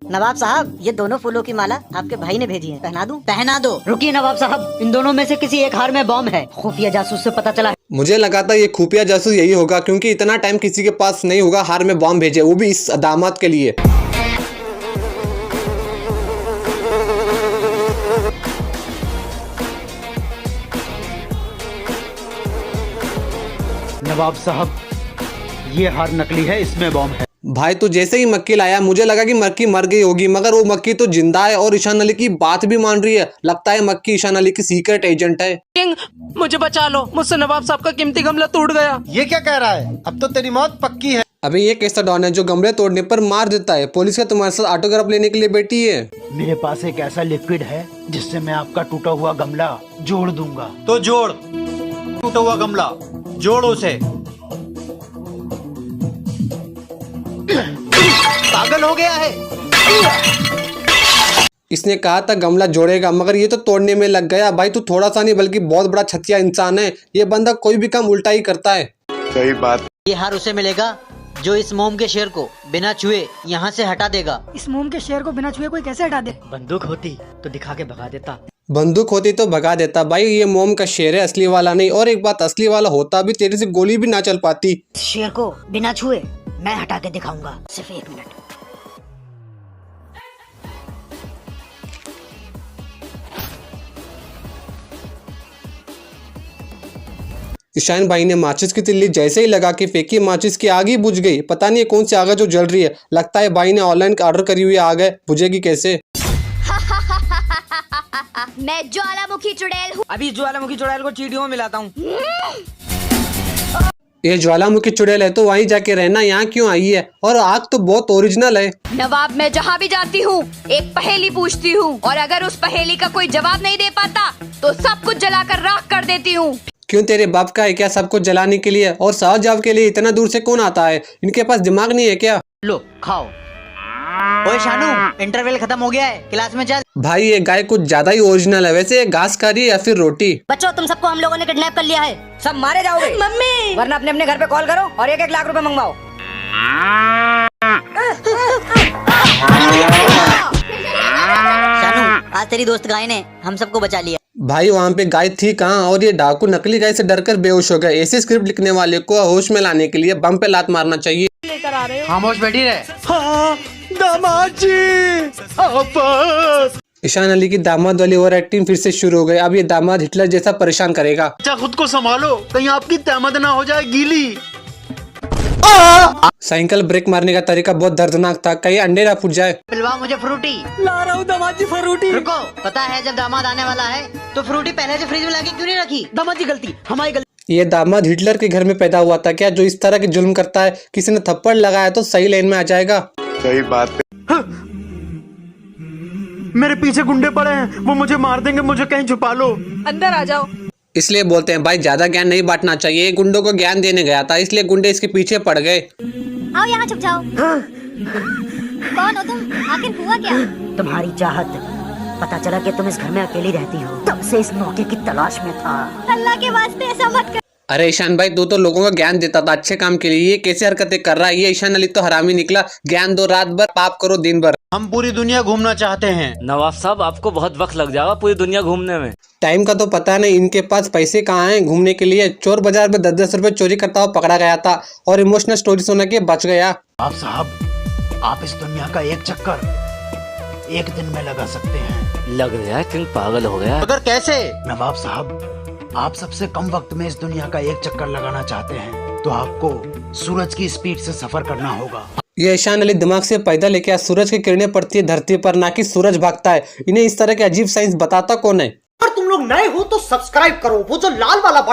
नवाब साहब, ये दोनों फूलों की माला आपके भाई ने भेजी है, पहना दूं? पहना दो। रुकिए नवाब साहब, इन दोनों में से किसी एक हार में बॉम्ब है। खुफिया जासूस से पता चला है। मुझे लगा था ये खुफिया जासूस यही होगा, क्योंकि इतना टाइम किसी के पास नहीं होगा हार में बॉम्ब भेजे, वो भी इस दामाद के लिए। नवाब साहब, ये हार नकली है, इसमें बॉम्ब है। भाई तो जैसे ही मक्की लाया मुझे लगा कि मक्की मर गई होगी, मगर वो मक्की तो जिंदा है और ईशान अली की बात भी मान रही है। लगता है मक्की ईशान अली की सीक्रेट एजेंट है। मुझे बचा लो, मुझसे नवाब साहब का कीमती गमला टूट गया। ये क्या कह रहा है? अब तो तेरी मौत पक्की है। अबे ये कैसा डॉन है जो गमले तोड़ने पर मार देता है? पुलिस का तुम्हारे साथ ऑटोग्राफ लेने के लिए बैठी है। मेरे पास एक ऐसा लिक्विड है जिससे मैं आपका टूटा हुआ गमला जोड़ दूंगा। तो जोड़, टूटा हुआ गमला जोड़ उसे। पागल हो गया है। इसने कहा था गमला जोड़ेगा, मगर ये तो तोड़ने में लग गया। भाई तू थोड़ा सा नहीं बल्कि बहुत बड़ा छतिया इंसान है। ये बंदा कोई भी काम उल्टा ही करता है। सही बात। ये हार उसे मिलेगा जो इस मोम के शेर को बिना छुए यहाँ से हटा देगा। इस मोम के शेर को बिना छुए कोई कैसे हटा दे? बंदूक होती तो दिखा के भगा देता। बंदूक होती तो भगा देता। भाई ये मोम का शेर है, असली वाला नहीं। और एक बात, असली वाला होता भी तेरे से गोली भी ना चल पाती। इस शेर को बिना छुए मैं हटा के दिखाऊंगा, सिर्फ 1 मिनट। ईशान भाई ने माचिस की तिल्ली जैसे ही लगा के फेंकी, माचिस की आग ही बुझ गई। पता नहीं कौन सी आग है जो जल रही है। लगता है भाई ने ऑनलाइन ऑर्डर करी हुई आग है, बुझेगी कैसे? मैं ज्वालामुखी चुड़ैल हूँ। अभी ज्वालामुखी चुड़ैल को चींटियों में मिलाता हूँ। ये ज्वालामुखी चुड़ैल है तो वहीं जाके रहना, यहाँ क्यों आई है? और आग तो बहुत ओरिजिनल है। नवाब, मैं जहाँ भी जाती हूँ एक पहेली पूछती हूँ, और अगर उस पहेली का कोई जवाब नहीं दे पाता तो सब कुछ जलाकर राख कर देती हूँ। क्यों तेरे बाप का है क्या सब कुछ जलाने के लिए? और साहब जवाब के लिए इतना दूर से कौन आता है? इनके पास दिमाग नहीं है क्या? लो खाओ। ओए शानू, इंटरवल खत्म हो गया है, क्लास में चल। भाई ये गाय कुछ ज्यादा ही ओरिजिनल है। वैसे ये घास खा रही है या फिर रोटी? बच्चों, तुम सबको हम लोगों ने किडनैप कर लिया है। सब मारे जाओगे मम्मी, वरना अपने अपने घर पे कॉल करो और 1-1 लाख रुपए मंगवाओ। शानू, आज तेरी दोस्त गाय ने हम सबको बचा लिया। भाई वहाँ पे गाय थी कहाँ? और ये डाकू नकली गाय से डरकर बेहोश हो गए। ऐसे स्क्रिप्ट लिखने वाले को होश में लाने के लिए बम पे लात मारना चाहिए। खामोश बैठी रहे। हाँ, दामाद जी वापस। ईशान अली की दामाद वाली ओवर एक्टिंग फिर से शुरू हो गई। अब ये दामाद हिटलर जैसा परेशान करेगा। अच्छा खुद को संभालो, कहीं आपकी तहमत ना हो जाए गीली। साइकिल ब्रेक मारने का तरीका बहुत दर्दनाक था, कहीं अंडे ना फूट जाए। पिलवा मुझे फ्रूटी। ला रहा हूँ दामाद जी फ्रूटी। रुको, पता है जब दामाद आने वाला है तो फ्रूटी पहले से फ्रिज में लाके क्यों नहीं रखी? दामाद जी गलती, हमारी गलती। ये दामाद हिटलर के घर में पैदा हुआ था क्या, जो इस तरह के जुल्म करता है? किसी ने थप्पड़ लगाया तो सही लाइन में आ जाएगा। सही बात है। मेरे पीछे गुंडे पड़े हैं, वो मुझे मार देंगे, मुझे कहीं छुपा लो। अंदर आ जाओ। इसलिए बोलते हैं भाई ज्यादा ज्ञान नहीं बांटना चाहिए। गुंडों को ज्ञान देने गया था, इसलिए गुंडे इसके पीछे पड़ गए। आओ यहाँ छुप जाओ। कौन हो तुम? आखिर हुआ क्या? तुम्हारी चाहत, पता चला कि तुम इस घर में अकेली रहती हो, तब से इस मौके की तलाश में था। अल्लाह के वास्ते ऐसा मत कर। अरे ईशान भाई, तू तो लोगों को ज्ञान देता था अच्छे काम के लिए, ये कैसे हरकतें कर रहा है? ये ईशान अली तो हरामी निकला। ज्ञान दो रात भर, पाप करो दिन भर। हम पूरी दुनिया घूमना चाहते हैं। नवाब साहब, आपको बहुत वक्त लग जाएगा पूरी दुनिया घूमने में। टाइम का तो पता नहीं, इनके पास पैसे कहाँ हैं घूमने के लिए। चोर बाजार में 10-10 रुपए चोरी करता हुआ पकड़ा गया था और इमोशनल स्टोरी सुना के बच गया। आप साहब, आप इस दुनिया का एक चक्कर 1 दिन में लगा सकते हैं। लग रहा है किंग पागल हो गया। मगर कैसे? नवाब साहब, आप सबसे कम वक्त में इस दुनिया का एक चक्कर लगाना चाहते हैं तो आपको सूरज की स्पीड से सफर करना होगा। ये ईशान अली दिमाग से पैदा लेके आज सूरज की किरणें पड़ती है धरती पर, ना कि सूरज भागता है। इन्हें इस तरह के अजीब साइंस बताता कौन है? अगर तुम लोग नए हो तो सब्सक्राइब करो, वो जो लाल वाला